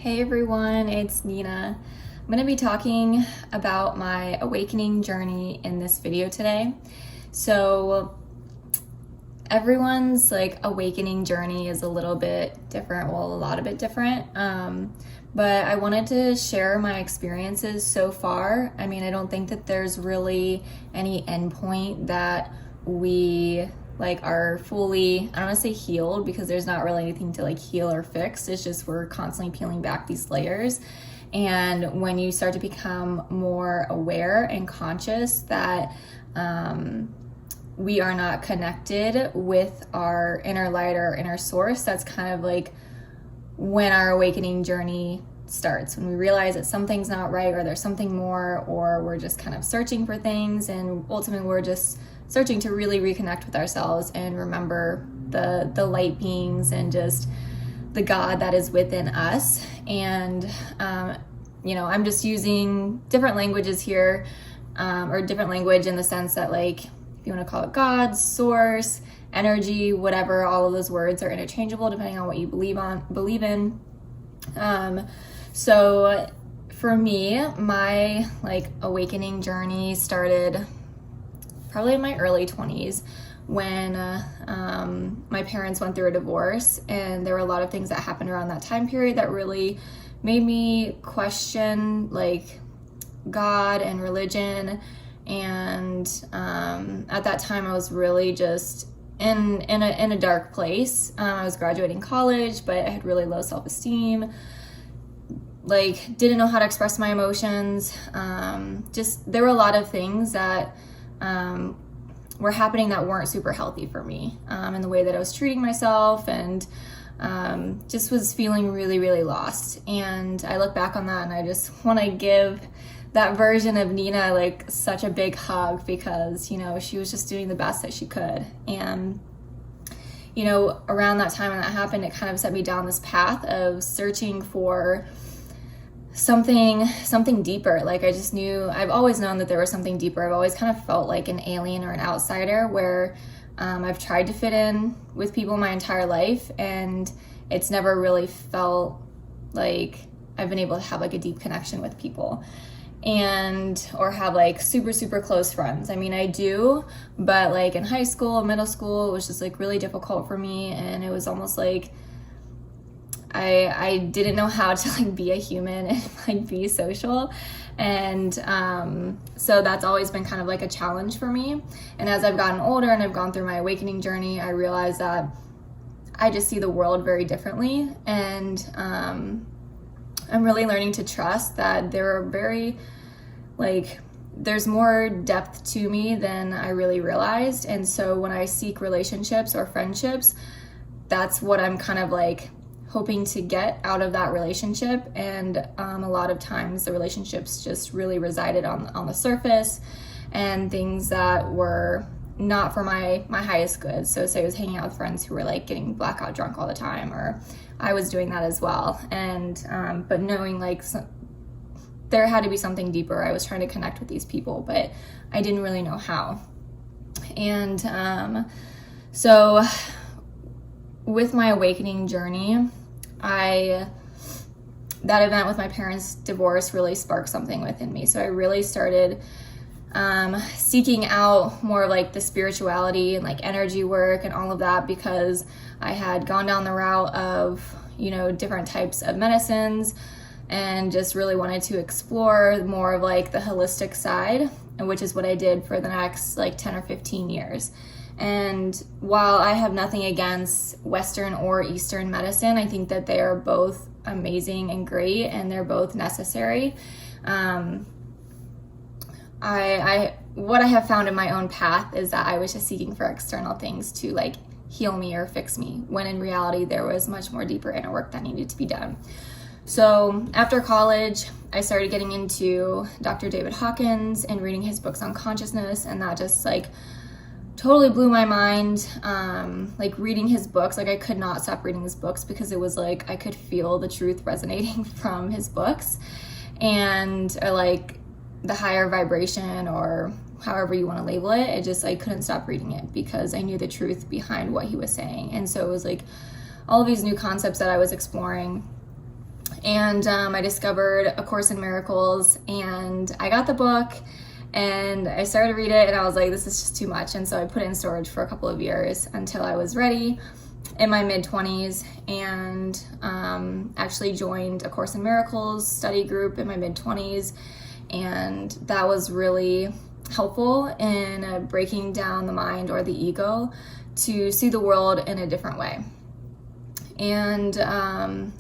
Hey everyone, it's Nina. I'm going to be talking about my awakening journey in this video today. So everyone's awakening journey is a little bit different, well, a lot of bit different. But I wanted to share my experiences so far. I mean, I don't think that there's really any endpoint that we are fully, I don't want to say healed, because there's not really anything to heal or fix. It's just we're constantly peeling back these layers. And when you start to become more aware and conscious that we are not connected with our inner light or inner source, that's kind of when our awakening journey starts. When we realize that something's not right, or there's something more, or we're just kind of searching for things, and ultimately we're just searching to really reconnect with ourselves and remember the light beings and just the God that is within us. And I'm just using different languages here, or different language in the sense that if you want to call it God, source, energy, whatever, all of those words are interchangeable depending on what you believe in. So for me, my awakening journey started probably in my early 20s when my parents went through a divorce, and there were a lot of things that happened around that time period that really made me question God and religion. And at that time I was really just in a dark place. I was graduating college, but I had really low self-esteem, didn't know how to express my emotions. Just there were a lot of things that were happening that weren't super healthy for me, in the way that I was treating myself, and just was feeling really, really lost. And I look back on that and I just want to give that version of Nina such a big hug, because she was just doing the best that she could. And around that time when that happened, it kind of set me down this path of searching for something deeper. I just knew, I've always known that there was something deeper. I've always kind of felt like an alien or an outsider, where I've tried to fit in with people my entire life, and it's never really felt like I've been able to have a deep connection with people, or have super, super close friends. I mean, I do, but in high school, middle school, it was just really difficult for me, and it was almost I didn't know how to be a human and be social. And so that's always been kind of a challenge for me. And as I've gotten older and I've gone through my awakening journey, I realized that I just see the world very differently. And I'm really learning to trust that there are there's more depth to me than I really realized. And so when I seek relationships or friendships, that's what I'm kind of hoping to get out of that relationship. And a lot of times the relationships just really resided on the surface, and things that were not for my highest good. So say I was hanging out with friends who were getting blackout drunk all the time, or I was doing that as well. And but knowing there had to be something deeper. I was trying to connect with these people, but I didn't really know how. And so with my awakening journey, that event with my parents' divorce really sparked something within me. So I really started seeking out more of the spirituality and energy work and all of that, because I had gone down the route of different types of medicines, and just really wanted to explore more of the holistic side, and which is what I did for the next 10 or 15 years. And while I have nothing against Western or Eastern medicine, I think that they are both amazing and great, and they're both necessary. What I have found in my own path is that I was just seeking for external things to heal me or fix me, when in reality there was much more deeper inner work that needed to be done. So after college, I started getting into Dr. David Hawkins and reading his books on consciousness, and that just totally blew my mind. Reading his books, I could not stop reading his books, because it was I could feel the truth resonating from his books, and the higher vibration, or however you want to label it. I couldn't stop reading it, because I knew the truth behind what he was saying. And so it was all of these new concepts that I was exploring. And I discovered A Course in Miracles, and I got the book and I started to read it, and I was like, this is just too much. And so I put it in storage for a couple of years until I was ready in my mid-20s, and actually joined A Course in Miracles study group in my mid-20s. And that was really helpful in breaking down the mind or the ego to see the world in a different way. And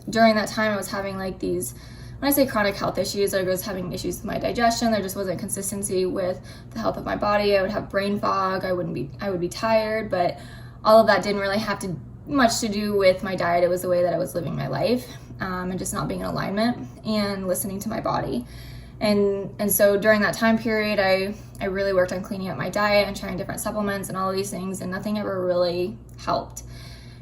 during that time, I was having like these, when I say chronic health issues, I was having issues with my digestion. There just wasn't consistency with the health of my body. I would have brain fog. I would be tired, but all of that didn't really have much to do with my diet. It was the way that I was living my life, and just not being in alignment and listening to my body. And so during that time period, I really worked on cleaning up my diet and trying different supplements and all of these things, and nothing ever really helped.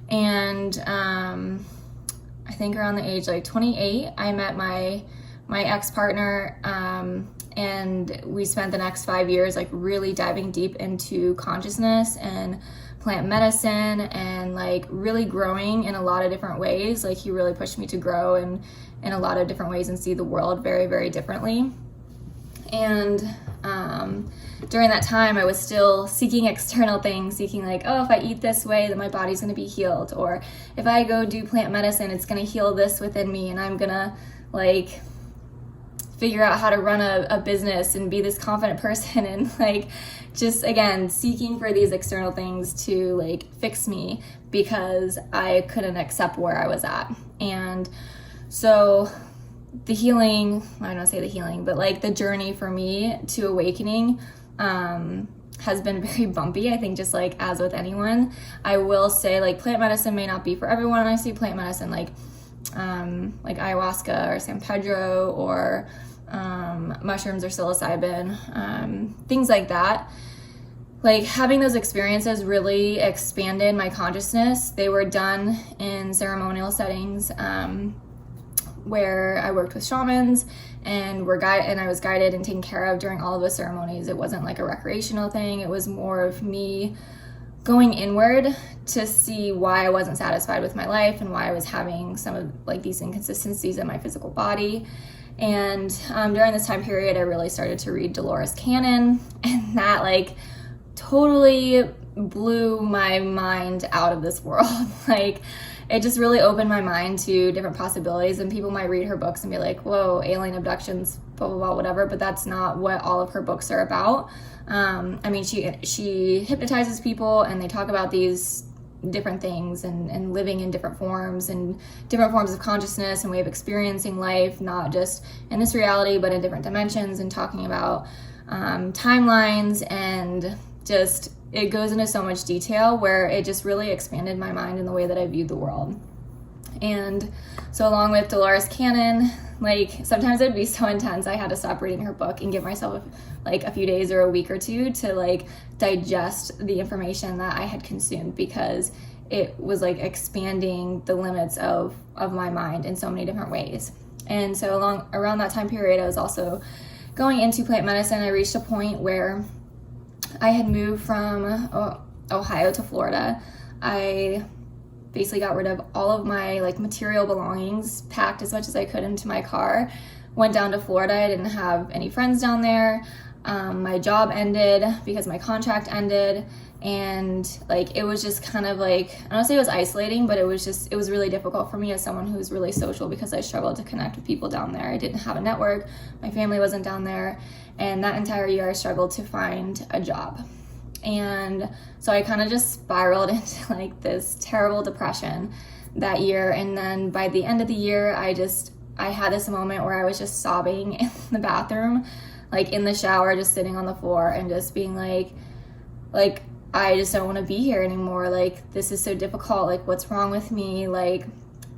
And I think around the age like 28, I met my ex-partner, and we spent the next 5 years like really diving deep into consciousness and plant medicine, and like really growing in a lot of different ways. Like he really pushed me to grow in a lot of different ways and see the world very, very differently. And during that time, I was still seeking external things, seeking like, oh, if I eat this way, then my body's gonna be healed. Or if I go do plant medicine, it's gonna heal this within me, and I'm gonna like figure out how to run a business and be this confident person. And like, just again, seeking for these external things to like fix me because I couldn't accept where I was at. And so the healing, I don't say the healing, but like the journey for me to awakening has been very bumpy. I think just like as with anyone, I will say like plant medicine may not be for everyone. And I see plant medicine like ayahuasca or San Pedro or mushrooms or psilocybin, things like that. Like having those experiences really expanded my consciousness. They were done in ceremonial settings, where I worked with shamans and I was guided and taken care of during all of the ceremonies. It wasn't like a recreational thing. It was more of me going inward to see why I wasn't satisfied with my life and why I was having some of like these inconsistencies in my physical body. And during this time period, I really started to read Dolores Cannon, and that like totally blew my mind out of this world. Like it just really opened my mind to different possibilities. And people might read her books and be like, whoa, alien abductions, blah, blah, blah, whatever. But that's not what all of her books are about. I mean, she hypnotizes people, and they talk about these different things and living in different forms and different forms of consciousness and way of experiencing life, not just in this reality, but in different dimensions, and talking about timelines, and just it goes into so much detail where it just really expanded my mind in the way that I viewed the world. And so along with Dolores Cannon, like sometimes it'd be so intense I had to stop reading her book and give myself like a few days or a week or two to like digest the information that I had consumed, because it was like expanding the limits of my mind in so many different ways. And so around that time period, I was also going into plant medicine. I reached a point where I had moved from Ohio to Florida. I basically got rid of all of my like material belongings, packed as much as I could into my car, went down to Florida. I didn't have any friends down there. My job ended because my contract ended, and like it was just kind of like, I don't say it was isolating, but it was really difficult for me as someone who's really social, because I struggled to connect with people down there. I didn't have a network, my family wasn't down there, and that entire year I struggled to find a job. And so I kind of just spiraled into like this terrible depression that year. And then by the end of the year, I had this moment where I was just sobbing in the bathroom, like in the shower, just sitting on the floor and just being like I just don't want to be here anymore. Like, this is so difficult. Like, what's wrong with me? Like,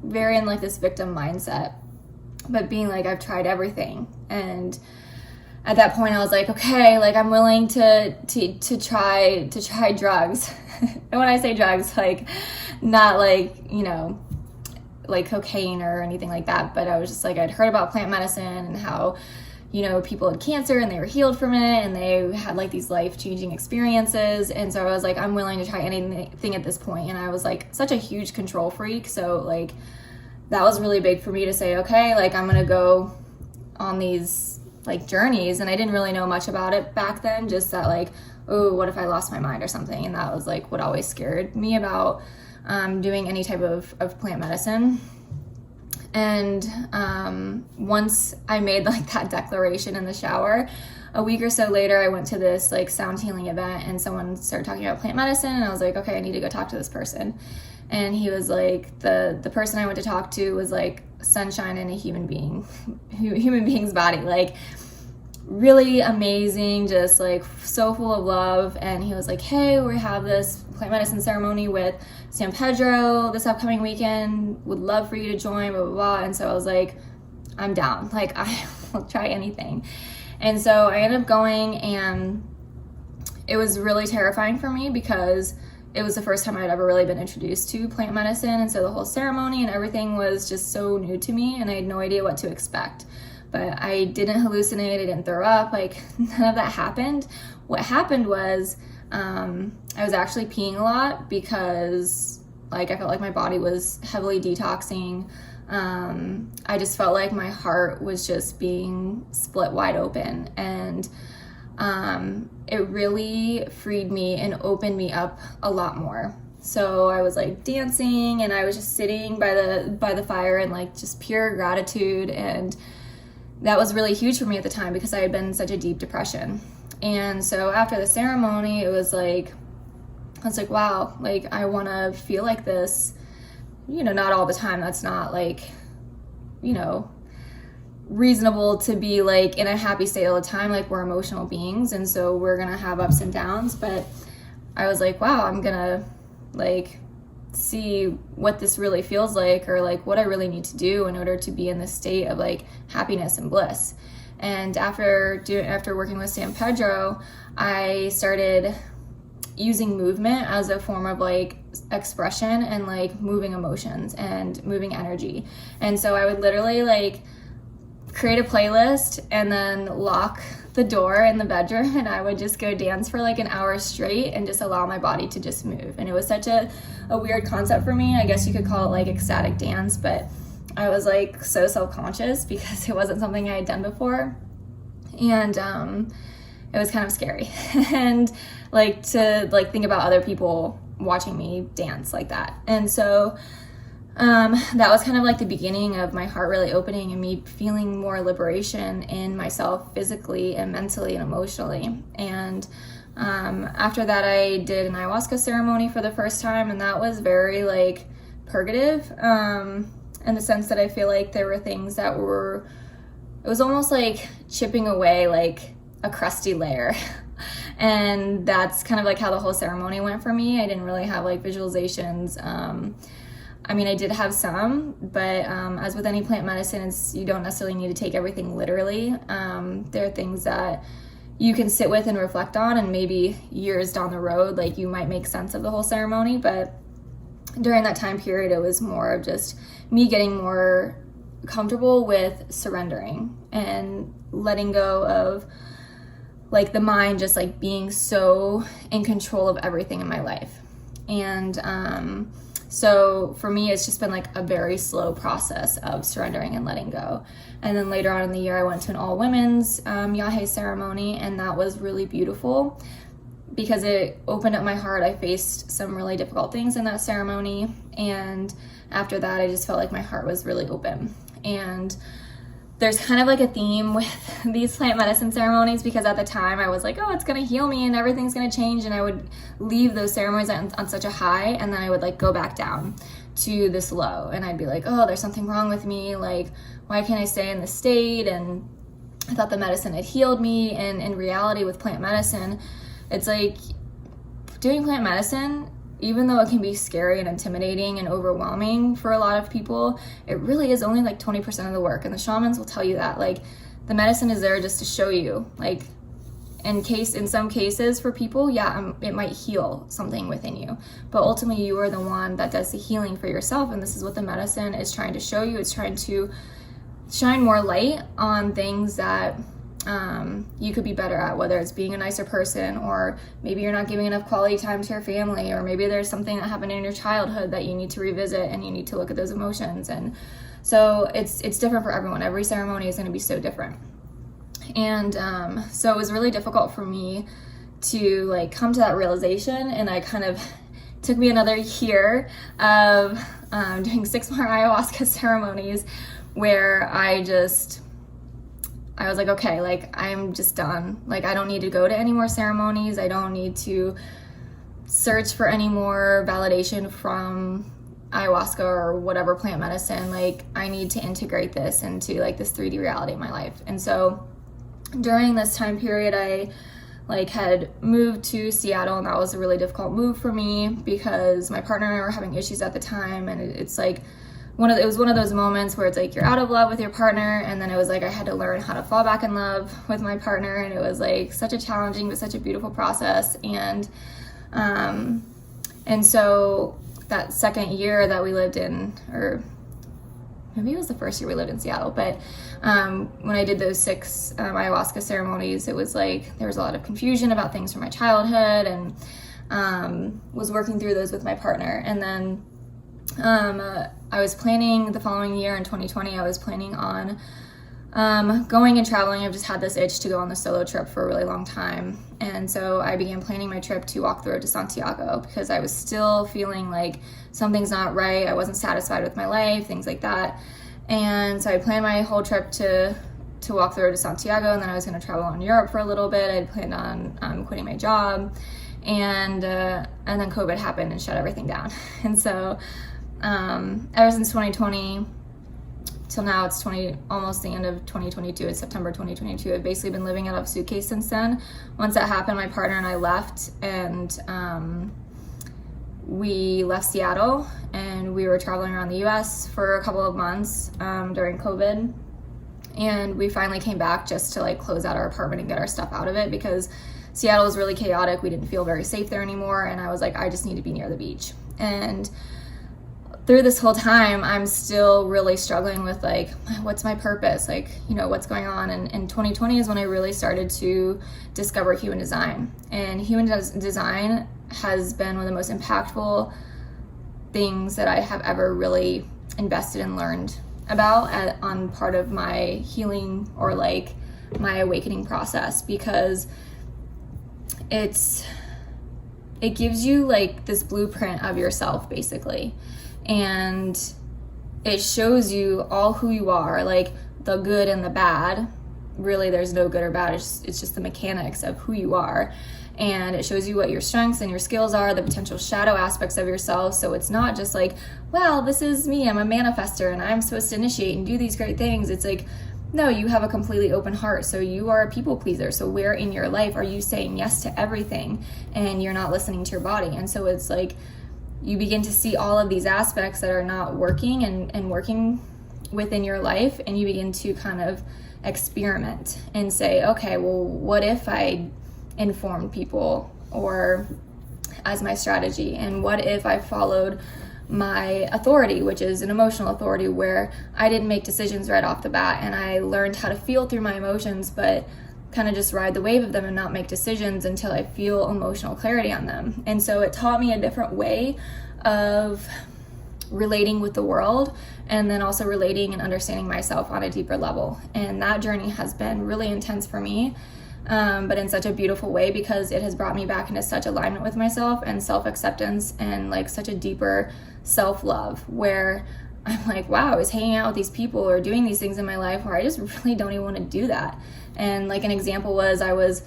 very in like this victim mindset, but being like, I've tried everything. And at that point I was like, okay, like I'm willing to try drugs. And when I say drugs, like not like, you know, like cocaine or anything like that, but I was just like, I'd heard about plant medicine and how, you know, people had cancer and they were healed from it and they had like these life-changing experiences. And so I was like, I'm willing to try anything at this point. And I was like such a huge control freak. So like that was really big for me to say, okay, like I'm gonna go on these like journeys. And I didn't really know much about it back then, just that like, oh, what if I lost my mind or something? And that was like what always scared me about doing any type of plant medicine. And once I made like that declaration in the shower, a week or so later, I went to this like sound healing event, and someone started talking about plant medicine, and I was like, okay, I need to go talk to this person. And he was like, the person I went to talk to was like sunshine in a human being's body, like really amazing, just like so full of love. And he was like, hey, we have this plant medicine ceremony with San Pedro this upcoming weekend, would love for you to join, blah, blah, blah. And so I was like, I'm down, like I will try anything. And so I ended up going, and it was really terrifying for me because it was the first time I'd ever really been introduced to plant medicine. And so the whole ceremony and everything was just so new to me, and I had no idea what to expect. But I didn't hallucinate, I didn't throw up, like none of that happened. What happened was I was actually peeing a lot because like I felt like my body was heavily detoxing. I just felt like my heart was just being split wide open, and it really freed me and opened me up a lot more. So I was like dancing, and I was just sitting by the fire and like just pure gratitude. And that was really huge for me at the time because I had been in such a deep depression. And so after the ceremony, it was like, I was like, wow, like I want to feel like this, you know, not all the time. That's not like, you know, reasonable to be like in a happy state all the time. Like we're emotional beings, and so we're gonna have ups and downs. But I was like, wow, I'm gonna like see what this really feels like, or like what I really need to do in order to be in this state of like happiness and bliss. And after working with San Pedro, I started using movement as a form of like expression and like moving emotions and moving energy. And so I would literally like create a playlist and then lock the door in the bedroom, and I would just go dance for like an hour straight and just allow my body to just move. And it was such a weird concept for me. I guess you could call it like ecstatic dance, but I was like so self-conscious because it wasn't something I had done before. And it was kind of scary. And like to like think about other people watching me dance like that. And so that was kind of like the beginning of my heart really opening and me feeling more liberation in myself physically and mentally and emotionally. And after that, I did an ayahuasca ceremony for the first time, and that was very like purgative in the sense that I feel like there were things that were, it was almost like chipping away like a crusty layer. And that's kind of like how the whole ceremony went for me. I didn't really have like visualizations. I mean, I did have some, but as with any plant medicine, you don't necessarily need to take everything literally. There are things that you can sit with and reflect on, and maybe years down the road, like you might make sense of the whole ceremony. But during that time period, it was more of just me getting more comfortable with surrendering and letting go of like the mind just like being so in control of everything in my life. And so for me, it's just been like a very slow process of surrendering and letting go. And then later on in the year, I went to an all women's Ayahuasca ceremony, and that was really beautiful because it opened up my heart. I faced some really difficult things in that ceremony, and after that, I just felt like my heart was really open. And there's kind of like a theme with these plant medicine ceremonies, because at the time I was like, oh, it's gonna heal me and everything's gonna change, and I would leave those ceremonies on such a high, and then I would like go back down to this low, and I'd be like, oh, there's something wrong with me, like why can't I stay in this state? And I thought the medicine had healed me, and in reality with plant medicine, it's like doing plant medicine, even though it can be scary and intimidating and overwhelming for a lot of people, it really is only like 20% of the work. And the shamans will tell you that, like, the medicine is there just to show you, like, in some cases for people, it might heal something within you, but ultimately you are the one that does the healing for yourself. And this is what the medicine is trying to show you. It's trying to shine more light on things that you could be better at, whether it's being a nicer person, or maybe you're not giving enough quality time to your family, or maybe there's something that happened in your childhood that you need to revisit and you need to look at those emotions. And so it's different for everyone. Every ceremony is going to be so different. And so it was really difficult for me to like come to that realization, and I kind of took me another year of doing 6 more ayahuasca ceremonies where I was like, okay, like I'm just done. Like I don't need to go to any more ceremonies. I don't need to search for any more validation from ayahuasca or whatever plant medicine. Like I need to integrate this into like this 3D reality in my life. And so during this time period, I like had moved to Seattle, and that was a really difficult move for me because my partner and I were having issues at the time. And it's like it was one of those moments where it's like you're out of love with your partner, and then it was like I had to learn how to fall back in love with my partner, and it was like such a challenging but such a beautiful process. And so that second year that we lived in, or maybe it was the first year we lived in Seattle, but when I did those 6 ayahuasca ceremonies, it was like there was a lot of confusion about things from my childhood, and was working through those with my partner. And then I was planning the following year in 2020, I was planning on going and traveling. I've just had this itch to go on the solo trip for a really long time. And so I began planning my trip to walk the road to Santiago because I was still feeling like something's not right. I wasn't satisfied with my life, things like that. And so I planned my whole trip to walk the road to Santiago, and then I was going to travel in Europe for a little bit. I planned on quitting my job, and then COVID happened and shut everything down. And so ever since 2020 till now, it's almost the end of 2022. It's September 2022. I've basically been living out of a suitcase since then. Once that happened, my partner and I left, and we left Seattle, and we were traveling around the US for a couple of months during COVID. And we finally came back just to like close out our apartment and get our stuff out of it because Seattle was really chaotic. We didn't feel very safe there anymore. And I was like, I just need to be near the beach. And through this whole time, I'm still really struggling with like, what's my purpose? Like, you know, what's going on? And 2020 is when I really started to discover human design. And human design has been one of the most impactful things that I have ever really invested and learned about on part of my healing or like my awakening process, because it gives you like this blueprint of yourself basically, and it shows you all who you are, like the good and the bad. Really, there's no good or bad. It's just the mechanics of who you are. And it shows you what your strengths and your skills are, the potential shadow aspects of yourself. So it's not just like, well, this is me, I'm a manifester and I'm supposed to initiate and do these great things. It's like, no, you have a completely open heart. So you are a people pleaser. So where in your life are you saying yes to everything and you're not listening to your body? And so it's like you begin to see all of these aspects that are not working and working within your life, and you begin to kind of experiment and say, okay, well, what if I informed people or as my strategy? And what if I followed my authority, which is an emotional authority, where I didn't make decisions right off the bat and I learned how to feel through my emotions, but kind of just ride the wave of them and not make decisions until I feel emotional clarity on them. And so it taught me a different way of relating with the world, and then also relating and understanding myself on a deeper level. And that journey has been really intense for me, but in such a beautiful way, because it has brought me back into such alignment with myself and self-acceptance and like such a deeper self-love, where I'm like, wow, I was hanging out with these people or doing these things in my life where I just really don't even want to do that. And like an example was I was,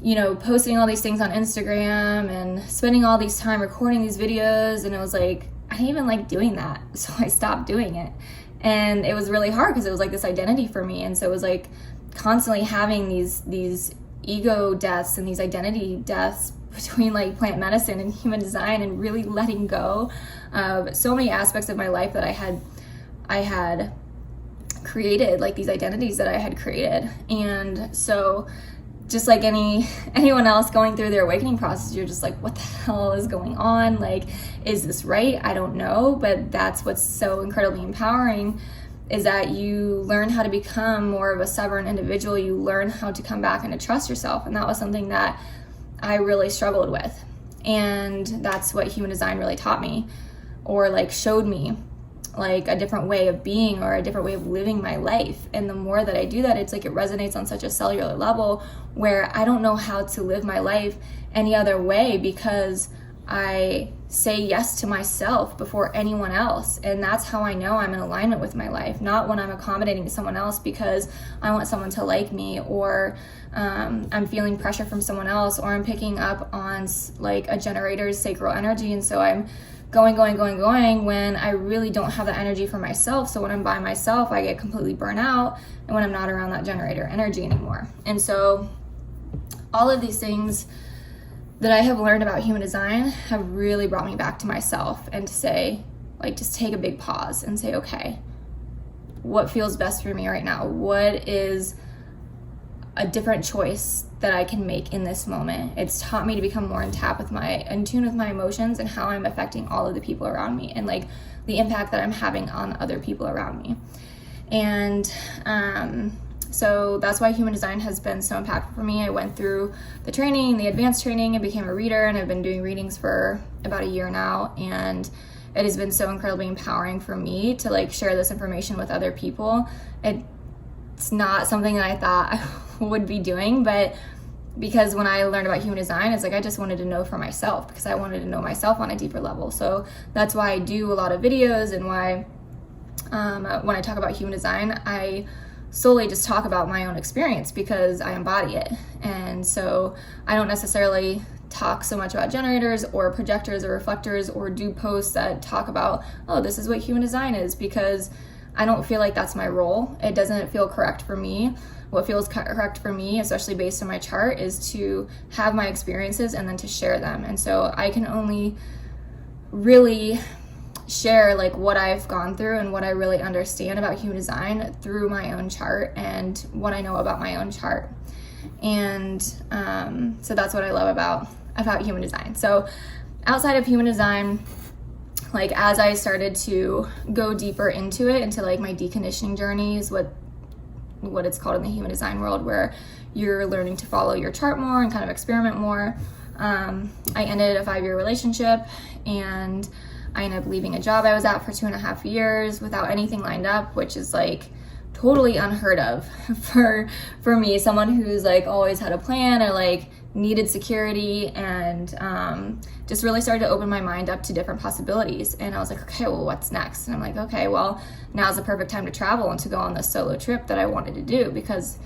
you know, posting all these things on Instagram and spending all these time recording these videos, and it was like, I didn't even like doing that. So I stopped doing it. And it was really hard because it was like this identity for me. And so it was like constantly having these ego deaths and these identity deaths between like plant medicine and human design, and really letting go of so many aspects of my life that I had created, like these identities that I had created. And so just like anyone else going through their awakening process, you're just like, what the hell is going on? Like, is this right? I don't know. But that's what's so incredibly empowering, is that you learn how to become more of a sovereign individual. You learn how to come back and to trust yourself. And that was something that I really struggled with. And that's what human design really taught me, or like showed me like a different way of being or a different way of living my life. And the more that I do that, it's like it resonates on such a cellular level where I don't know how to live my life any other way, because I say yes to myself before anyone else. And that's how I know I'm in alignment with my life, not when I'm accommodating someone else because I want someone to like me, or I'm feeling pressure from someone else, or I'm picking up on like a generator's sacral energy. And so I'm going when I really don't have the energy for myself. So when I'm by myself, I get completely burnt out, and when I'm not around that generator energy anymore. And so all of these things that I have learned about human design have really brought me back to myself, and to say, like, just take a big pause and say, okay, what feels best for me right now? What is a different choice that I can make in this moment? It's taught me to become more in tune with my emotions and how I'm affecting all of the people around me, and like the impact that I'm having on other people around me. And so that's why human design has been so impactful for me. I went through the training, the advanced training, and became a reader, and I've been doing readings for about a year now. And it has been so incredibly empowering for me to like share this information with other people. It's not something that I thought I would be doing, but because when I learned about human design, it's like I just wanted to know for myself, because I wanted to know myself on a deeper level. So that's why I do a lot of videos, and why when I talk about human design, I solely just talk about my own experience, because I embody it. And so I don't necessarily talk so much about generators or projectors or reflectors, or do posts that talk about, oh, this is what human design is, because I don't feel like that's my role. It doesn't feel correct for me. What feels correct for me, especially based on my chart, is to have my experiences and then to share them. And so I can only really share like what I've gone through and what I really understand about human design through my own chart and what I know about my own chart. And so that's what I love about human design. So outside of human design, like as I started to go deeper into it, into like my deconditioning journey is what it's called in the human design world, where you're learning to follow your chart more and kind of experiment more. I ended a 5-year relationship, and I ended up leaving a job I was at for 2.5 years without anything lined up, which is like totally unheard of for me, someone who's like always had a plan or like needed security, and just really started to open my mind up to different possibilities. And I was like, okay, well, what's next? And I'm like, okay, well, now's the perfect time to travel and to go on this solo trip that I wanted to do, because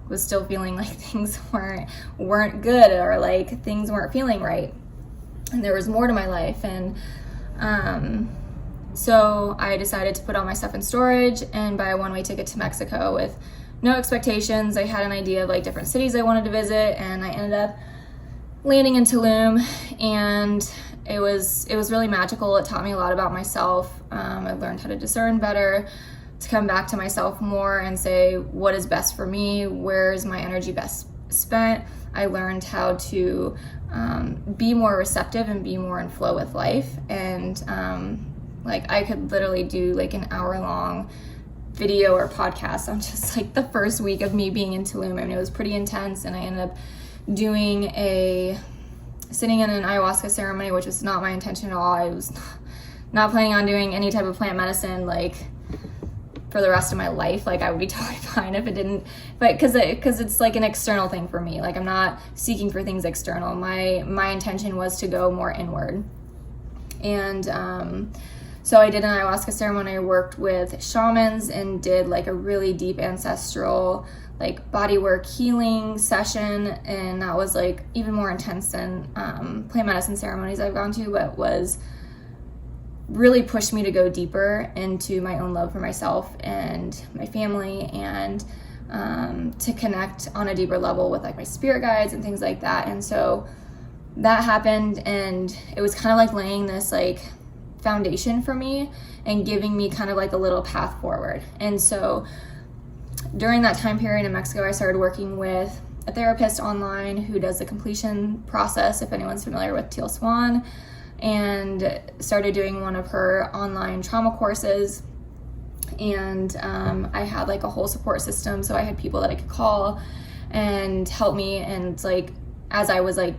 I was still feeling like things weren't good, or like things weren't feeling right, and there was more to my life. And so I decided to put all my stuff in storage and buy a one-way ticket to Mexico with no expectations. I had an idea of like different cities I wanted to visit, and I ended up landing in Tulum, and it was really magical. It taught me a lot about myself. I learned how to discern better, to come back to myself more and say, what is best for me? Where is my energy best spent? I learned how to be more receptive and be more in flow with life. And like I could literally do like an hour-long video or podcast on just like the first week of me being in Tulum. I mean, it was pretty intense, and I ended up sitting in an Ayahuasca ceremony, which was not my intention at all. I was not planning on doing any type of plant medicine like for the rest of my life. Like I would be totally fine if it didn't, but because it's like an external thing for me. Like I'm not seeking for things external. My intention was to go more inward. And so I did an ayahuasca ceremony. I worked with shamans and did like a really deep ancestral like bodywork healing session, and that was like even more intense than plant medicine ceremonies I've gone to, but was really pushed me to go deeper into my own love for myself and my family, and to connect on a deeper level with like my spirit guides and things like that. And so that happened, and it was kind of like laying this like foundation for me and giving me kind of like a little path forward. And so during that time period in Mexico, I started working with a therapist online who does the completion process, if anyone's familiar with Teal Swan, and started doing one of her online trauma courses. And I had like a whole support system, so I had people that I could call and help me. And like as I was like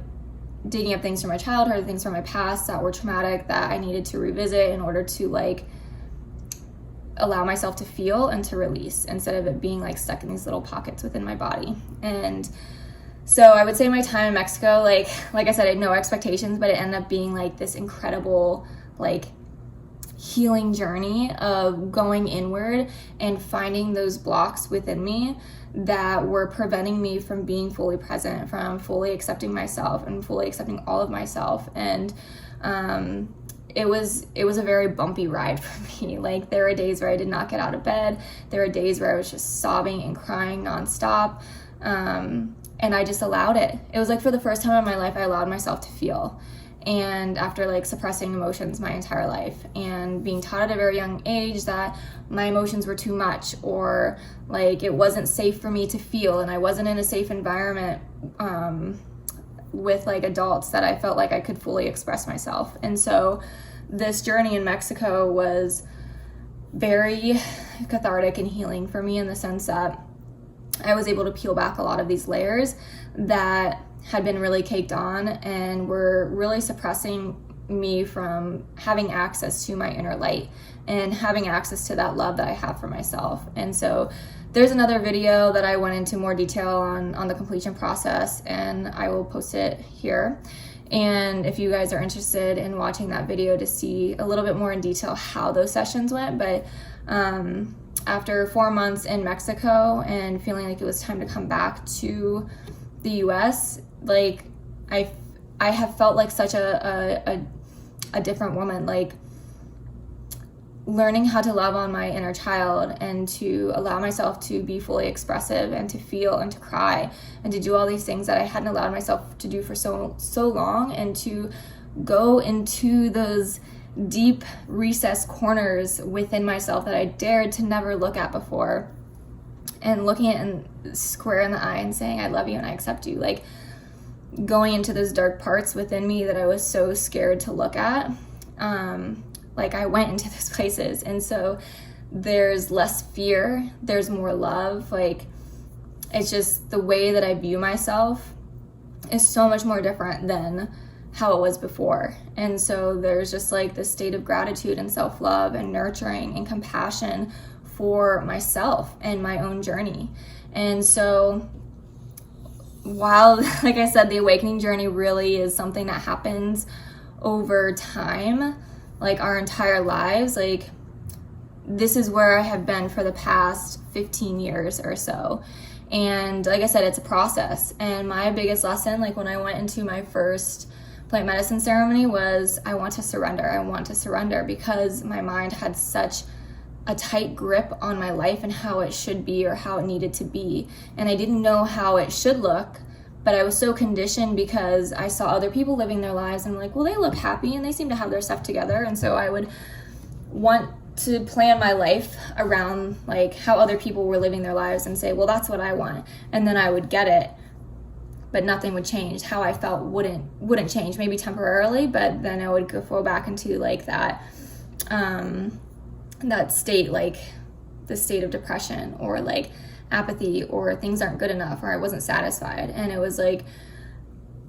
digging up things from my childhood, things from my past that were traumatic that I needed to revisit in order to like allow myself to feel and to release, instead of it being like stuck in these little pockets within my body. And so I would say my time in Mexico, like I said, I had no expectations, but it ended up being like this incredible like healing journey of going inward and finding those blocks within me that were preventing me from being fully present, from fully accepting myself and fully accepting all of myself. And it was a very bumpy ride for me. Like there were days where I did not get out of bed. There were days where I was just sobbing and crying nonstop. And I just allowed it. It was like for the first time in my life, I allowed myself to feel. And after like suppressing emotions my entire life and being taught at a very young age that my emotions were too much, or like it wasn't safe for me to feel, and I wasn't in a safe environment with like adults that I felt like I could fully express myself. And so this journey in Mexico was very cathartic and healing for me, in the sense that I was able to peel back a lot of these layers that had been really caked on and were really suppressing me from having access to my inner light and having access to that love that I have for myself. And so there's another video that I went into more detail on the completion process, and I will post it here. And if you guys are interested in watching that video to see a little bit more in detail how those sessions went. But after 4 months in Mexico and feeling like it was time to come back to the US, like I have felt like such a different woman, like learning how to love on my inner child and to allow myself to be fully expressive and to feel and to cry and to do all these things that I hadn't allowed myself to do for so long, and to go into those deep recessed corners within myself that I dared to never look at before, and looking it square in the eye and saying, I love you and I accept you. Like going into those dark parts within me that I was so scared to look at. Like I went into those places, and so there's less fear, there's more love. Like it's just the way that I view myself is so much more different than how it was before. And so there's just like this state of gratitude and self-love and nurturing and compassion for myself and my own journey. And so while, like I said, the awakening journey really is something that happens over time, like our entire lives, like this is where I have been for the past 15 years or so. And like I said, it's a process. And my biggest lesson, like when I went into my first plant medicine ceremony, was I want to surrender. I want to surrender because my mind had such a tight grip on my life and how it should be or how it needed to be. And I didn't know how it should look, but I was so conditioned because I saw other people living their lives and I'm like, well, they look happy and they seem to have their stuff together. And so I would want to plan my life around like how other people were living their lives and say, well, that's what I want. And then I would get it, but nothing would change. How I felt wouldn't change, maybe temporarily, but then I would go back into like that state, like the state of depression or like apathy, or things aren't good enough, or I wasn't satisfied. And it was like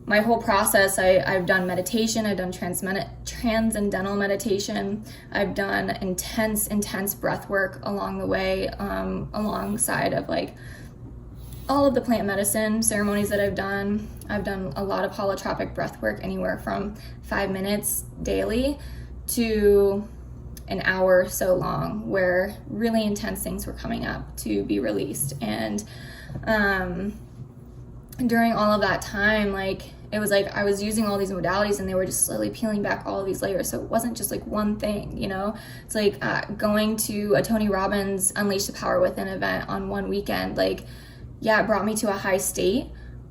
my whole process, I've done meditation, I've done transcendental meditation, I've done intense breath work along the way, alongside of like all of the plant medicine ceremonies that I've done. I've done a lot of holotropic breath work, anywhere from 5 minutes daily to an hour so long, where really intense things were coming up to be released. And during all of that time, like it was like I was using all these modalities and they were just slowly peeling back all of these layers. So it wasn't just like one thing, you know. It's like going to a Tony Robbins Unleash the Power Within event on one weekend, like yeah, it brought me to a high state,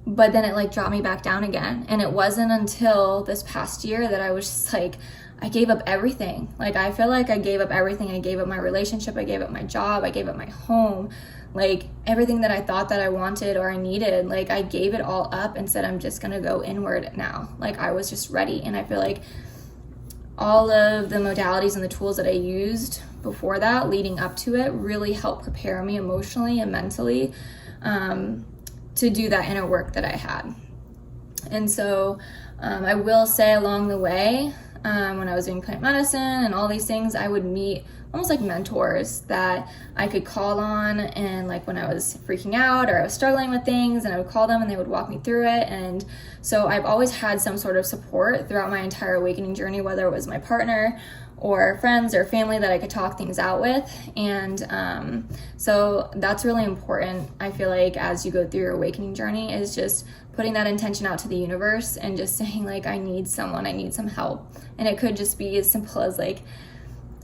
but then it like dropped me back down again. And it wasn't until this past year that I was just like, I gave up everything. Like I feel like I gave up everything. I gave up my relationship, I gave up my job, I gave up my home, like everything that I thought that I wanted or I needed. Like I gave it all up and said, I'm just gonna go inward now. Like I was just ready. And I feel like all of the modalities and the tools that I used before that, leading up to it, really helped prepare me emotionally and mentally to do that inner work that I had. And so I will say along the way, when I was doing plant medicine and all these things, I would meet almost like mentors that I could call on, and like when I was freaking out or I was struggling with things, and I would call them and they would walk me through it. And so I've always had some sort of support throughout my entire awakening journey, whether it was my partner or friends or family that I could talk things out with. And so that's really important, I feel like, as you go through your awakening journey, is just putting that intention out to the universe and just saying like, I need someone, I need some help. And it could just be as simple as like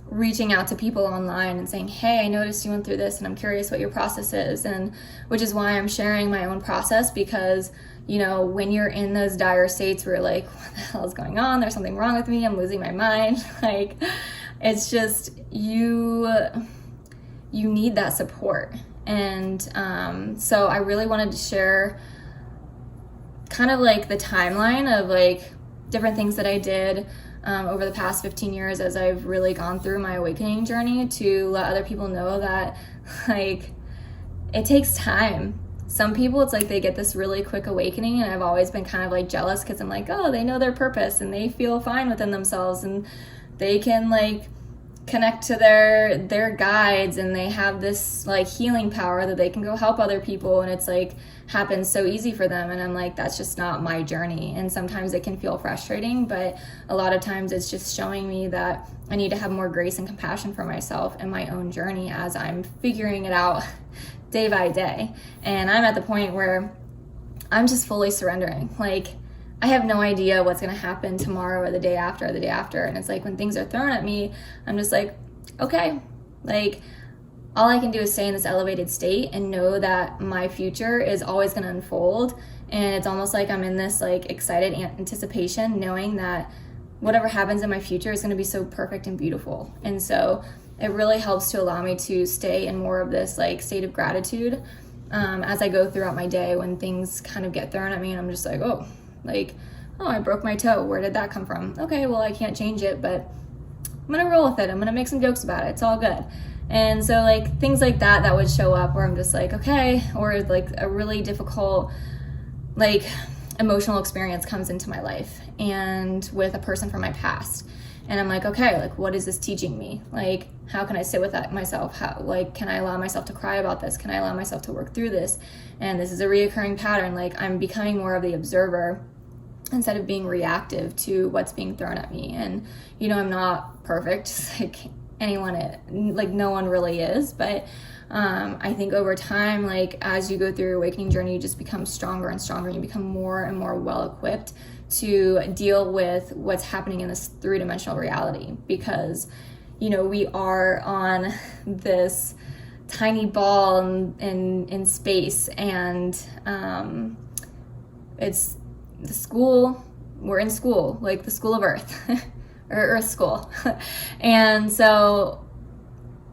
reaching out to people online and saying, hey, I noticed you went through this and I'm curious what your process is. And which is why I'm sharing my own process, because you know, when you're in those dire states where you're like, what the hell is going on? There's something wrong with me. I'm losing my mind. Like, it's just, you need that support. And so I really wanted to share kind of like the timeline of like different things that I did over the past 15 years as I've really gone through my awakening journey, to let other people know that like it takes time. Some people, it's like they get this really quick awakening, and I've always been kind of like jealous because I'm like, oh, they know their purpose and they feel fine within themselves and they can like connect to their guides, and they have this like healing power that they can go help other people, and it's like happens so easy for them. And I'm like, that's just not my journey. And sometimes it can feel frustrating, but a lot of times it's just showing me that I need to have more grace and compassion for myself and my own journey as I'm figuring it out day by day. And I'm at the point where I'm just fully surrendering. Like, I have no idea what's going to happen tomorrow or the day after or the day after. And it's like when things are thrown at me, I'm just like, okay, like all I can do is stay in this elevated state and know that my future is always going to unfold. And it's almost like I'm in this like excited anticipation, knowing that whatever happens in my future is going to be so perfect and beautiful. And so it really helps to allow me to stay in more of this like state of gratitude as I go throughout my day, when things kind of get thrown at me and I'm just like, oh, I broke my toe. Where did that come from? Okay, well, I can't change it, but I'm gonna roll with it. I'm gonna make some jokes about it. It's all good. And so like things like that would show up where I'm just like, okay, or like a really difficult like emotional experience comes into my life and with a person from my past. And I'm like, okay, like what is this teaching me? Like, how can I sit with that myself? How, like, can I allow myself to cry about this? Can I allow myself to work through this? And this is a reoccurring pattern. Like, I'm becoming more of the observer instead of being reactive to what's being thrown at me. And, you know, I'm not perfect, like anyone, like no one really is, but I think over time, like as you go through your awakening journey, you just become stronger and stronger, and you become more and more well-equipped to deal with what's happening in this three-dimensional reality, because, you know, we are on this tiny ball in space, and it's the school, we're in school, like the school of Earth, or Earth school. And so,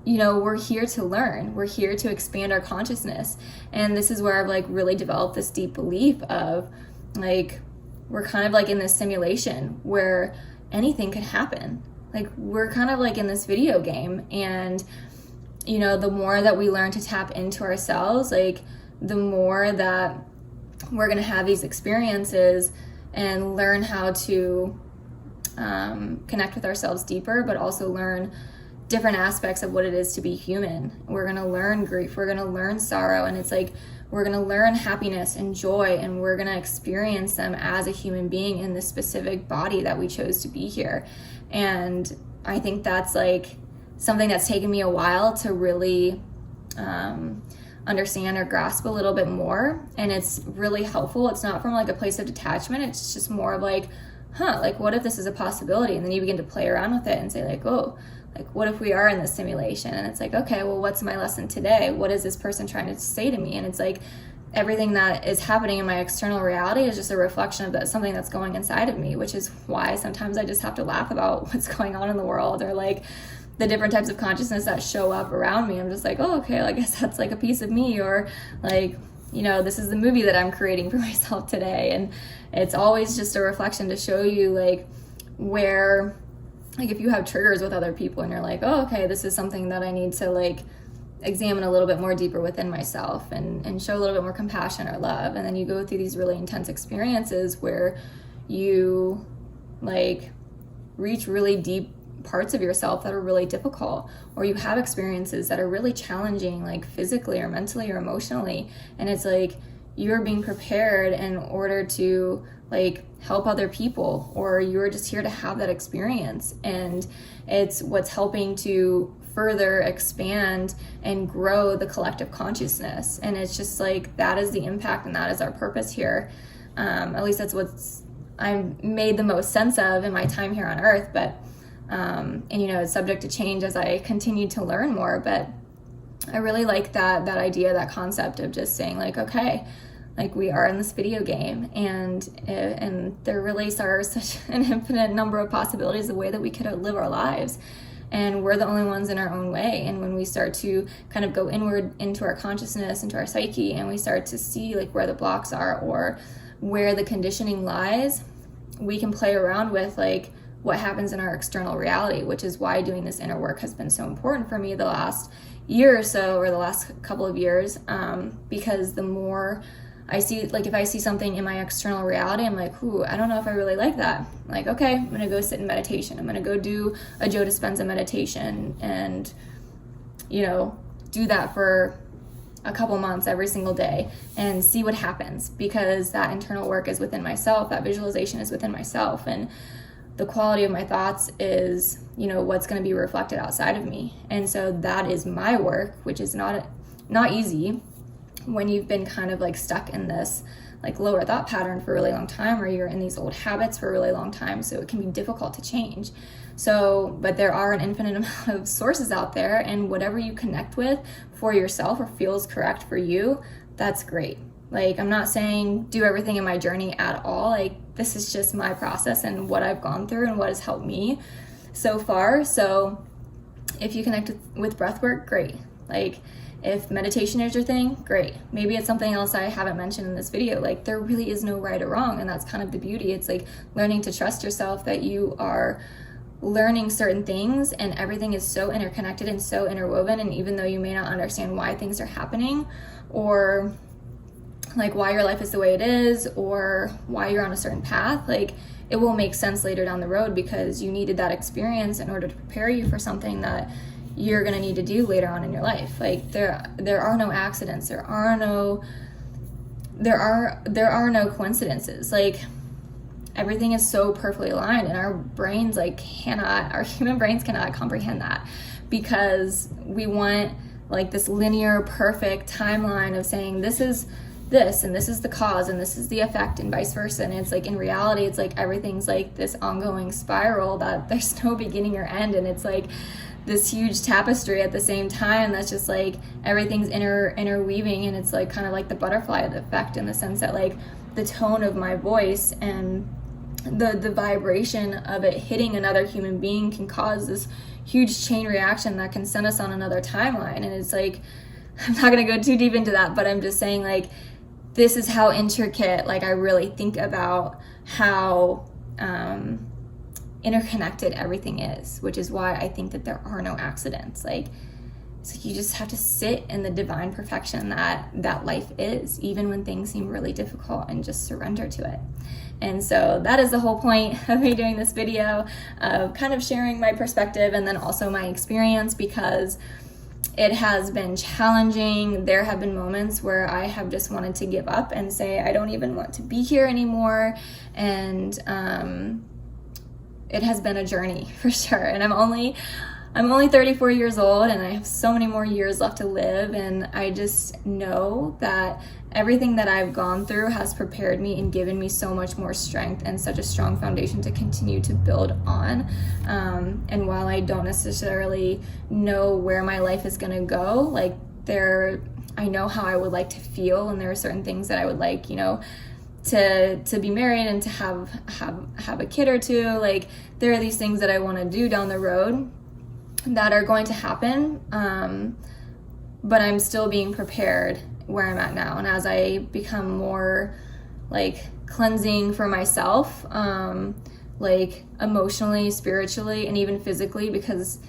you know, we're here to learn, we're here to expand our consciousness. And this is where I've like really developed this deep belief of like, we're kind of like in this simulation where anything could happen. Like, we're kind of like in this video game, and, you know, the more that we learn to tap into ourselves, like the more that we're going to have these experiences and learn how to connect with ourselves deeper, but also learn different aspects of what it is to be human. We're going to learn grief, we're going to learn sorrow, and it's like we're going to learn happiness and joy, and we're going to experience them as a human being in this specific body that we chose to be here. And I think that's like something that's taken me a while to really understand or grasp a little bit more, and it's really helpful. It's not from like a place of detachment, it's just more of like, like what if this is a possibility? And then you begin to play around with it and say like, oh, like what if we are in this simulation? And it's like, okay, well, what's my lesson today? What is this person trying to say to me? And it's like everything that is happening in my external reality is just a reflection of that, something that's going inside of me, which is why sometimes I just have to laugh about what's going on in the world, or like the different types of consciousness that show up around me. I'm just like, oh, okay, I guess that's like a piece of me, or like, you know, this is the movie that I'm creating for myself today. And it's always just a reflection to show you like where like if you have triggers with other people and you're like, oh, okay, this is something that I need to like examine a little bit more deeper within myself and show a little bit more compassion or love. And then you go through these really intense experiences where you like reach really deep parts of yourself that are really difficult, or you have experiences that are really challenging, like physically or mentally or emotionally. And it's like you're being prepared in order to like help other people, or you're just here to have that experience. And it's what's helping to further expand and grow the collective consciousness. And it's just like, that is the impact and that is our purpose here. At least that's what's I've made the most sense of in my time here on earth. But and you know, it's subject to change as I continue to learn more. But I really like that idea, that concept of just saying like, okay, like we are in this video game, and there really are such an infinite number of possibilities, the way that we could live our lives, and we're the only ones in our own way. And when we start to kind of go inward into our consciousness, into our psyche, and we start to see like where the blocks are or where the conditioning lies, we can play around with like what happens in our external reality, which is why doing this inner work has been so important for me the last year or so, or the last couple of years, because the more I see, like if I see something in my external reality, I'm like, ooh, I don't know if I really like that. I'm like, okay, I'm gonna go sit in meditation. I'm gonna go do a Joe Dispenza meditation and, you know, do that for a couple months every single day and see what happens, because that internal work is within myself, that visualization is within myself, and the quality of my thoughts is, you know, what's gonna be reflected outside of me. And so that is my work, which is not easy when you've been kind of like stuck in this like lower thought pattern for a really long time, or you're in these old habits for a really long time. So it can be difficult to change. So, but there are an infinite amount of sources out there, and whatever you connect with for yourself or feels correct for you, that's great. Like, I'm not saying do everything in my journey at all. Like, this is just my process and what I've gone through and what has helped me so far. So if you connect with breath work, great. Like, if meditation is your thing, great. Maybe it's something else I haven't mentioned in this video. Like, there really is no right or wrong, and that's kind of the beauty. It's like learning to trust yourself, that you are learning certain things, and everything is so interconnected and so interwoven. And even though you may not understand why things are happening, or like why your life is the way it is, or why you're on a certain path, like it will make sense later down the road, because you needed that experience in order to prepare you for something that you're going to need to do later on in your life. Like there are no accidents. There are no coincidences. Like, everything is so perfectly aligned, and our human brains cannot comprehend that, because we want like this linear, perfect timeline of saying this is this, and this is the cause, and this is the effect, and vice versa. And it's like, in reality, it's like everything's like this ongoing spiral that there's no beginning or end. And it's like this huge tapestry at the same time that's just like everything's interweaving. And it's like kind of like the butterfly effect, in the sense that like the tone of my voice and the vibration of it hitting another human being can cause this huge chain reaction that can send us on another timeline. And it's like, I'm not going to go too deep into that, but I'm just saying, like, this is how intricate, like, I really think about how interconnected everything is, which is why I think that there are no accidents. Like, so you just have to sit in the divine perfection that life is, even when things seem really difficult, and just surrender to it. And so that is the whole point of me doing this video, of kind of sharing my perspective and then also my experience, because it has been challenging. There have been moments where I have just wanted to give up and say, I don't even want to be here anymore. And it has been a journey for sure. And I'm only 34 years old, and I have so many more years left to live. And I just know that everything that I've gone through has prepared me and given me so much more strength and such a strong foundation to continue to build on. And while I don't necessarily know where my life is going to go, like I know how I would like to feel, and there are certain things that I would like, you know, to be married and to have a kid or two. Like, there are these things that I want to do down the road that are going to happen, but I'm still being prepared where I'm at now. And as I become more like cleansing for myself, like emotionally, spiritually, and even physically, because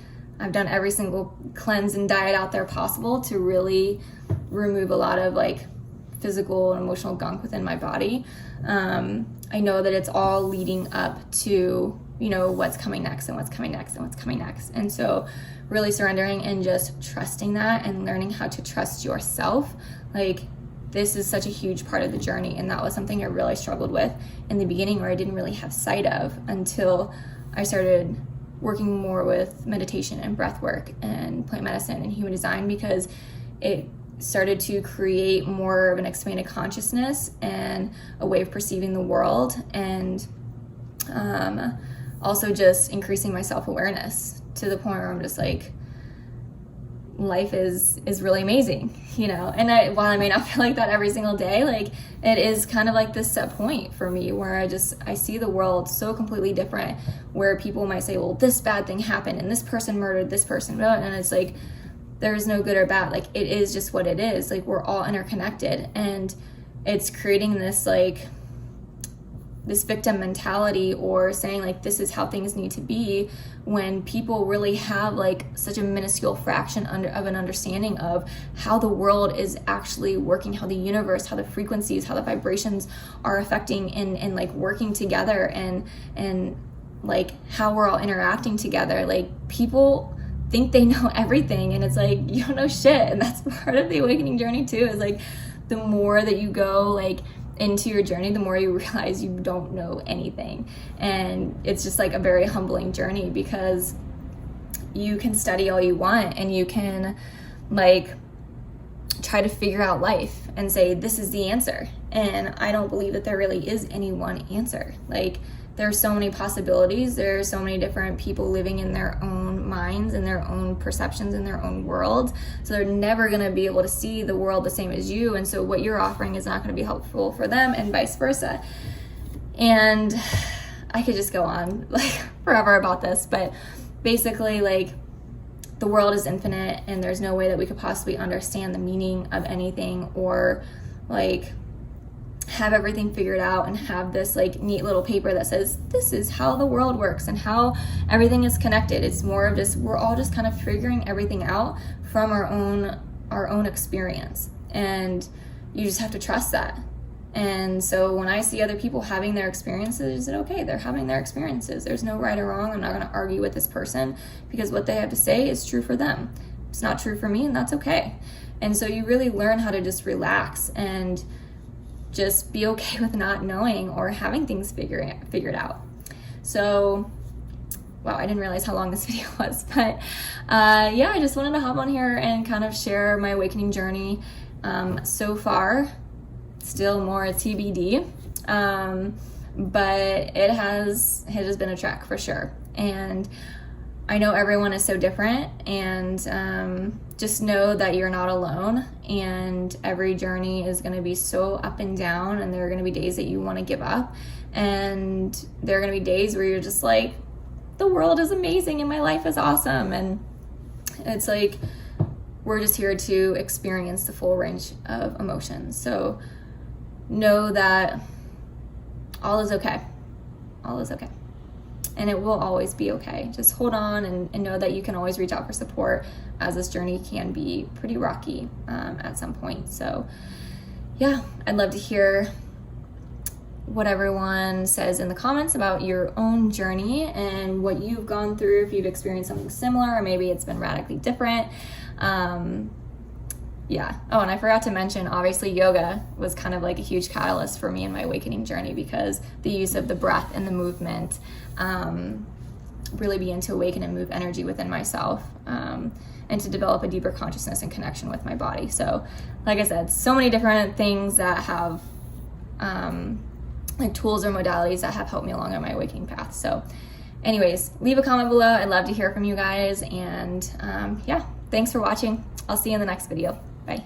I've done every single cleanse and diet out there possible to really remove a lot of like physical and emotional gunk within my body. I know that it's all leading up to, you know, what's coming next and what's coming next and what's coming next. And so really surrendering and just trusting that and learning how to trust yourself. Like, this is such a huge part of the journey. And that was something I really struggled with in the beginning, or I didn't really have sight of until I started working more with meditation and breath work and plant medicine and human design, because it started to create more of an expanded consciousness and a way of perceiving the world, and also just increasing my self-awareness to the point where I'm just like, life is really amazing, you know. And while I may not feel like that every single day, like, it is kind of like this set point for me where I see the world so completely different, where people might say, well, this bad thing happened and this person murdered this person, and it's like, there's no good or bad. Like, it is just what it is. Like, we're all interconnected, and it's creating this like this victim mentality, or saying like this is how things need to be, when people really have like such a minuscule fraction of an understanding of how the world is actually working, how the universe, how the frequencies, how the vibrations are affecting and like working together, and like how we're all interacting together. Like, people think they know everything, and it's like, you don't know shit. And that's part of the awakening journey too, is like, the more that you go like into your journey, the more you realize you don't know anything. And it's just like a very humbling journey, because you can study all you want and you can like try to figure out life and say this is the answer, and I don't believe that there really is any one answer. Like, there are so many possibilities. There are so many different people living in their own minds and their own perceptions in their own world. So they're never going to be able to see the world the same as you. And so what you're offering is not going to be helpful for them, and vice versa. And I could just go on like forever about this, but basically, like, the world is infinite, and there's no way that we could possibly understand the meaning of anything, or like have everything figured out and have this like neat little paper that says this is how the world works and how everything is connected. It's more of just, we're all just kind of figuring everything out from our own experience, and you just have to trust that. And so when I see other people having their experiences, it's okay, they're having their experiences. There's no right or wrong. I'm not going to argue with this person, because what they have to say is true for them. It's not true for me, and that's okay. And so you really learn how to just relax and just be okay with not knowing or having things figured out. So, wow, I didn't realize how long this video was, but yeah, I just wanted to hop on here and kind of share my awakening journey. So far, still more TBD, but it has been a trek for sure. And I know everyone is so different, and just know that you're not alone, and every journey is going to be so up and down, and there are going to be days that you want to give up, and there are going to be days where you're just like, the world is amazing and my life is awesome. And it's like, we're just here to experience the full range of emotions. So know that all is okay. All is okay. And it will always be okay. Just hold on and know that you can always reach out for support, as this journey can be pretty rocky at some point. So yeah, I'd love to hear what everyone says in the comments about your own journey and what you've gone through, if you've experienced something similar, or maybe it's been radically different. Yeah. Oh, and I forgot to mention, obviously yoga was kind of like a huge catalyst for me in my awakening journey, because the use of the breath and the movement really began to awaken and move energy within myself, and to develop a deeper consciousness and connection with my body. So like I said, so many different things that have like tools or modalities that have helped me along on my awakening path. So anyways, leave a comment below. I'd love to hear from you guys. And yeah, thanks for watching. I'll see you in the next video. Bye.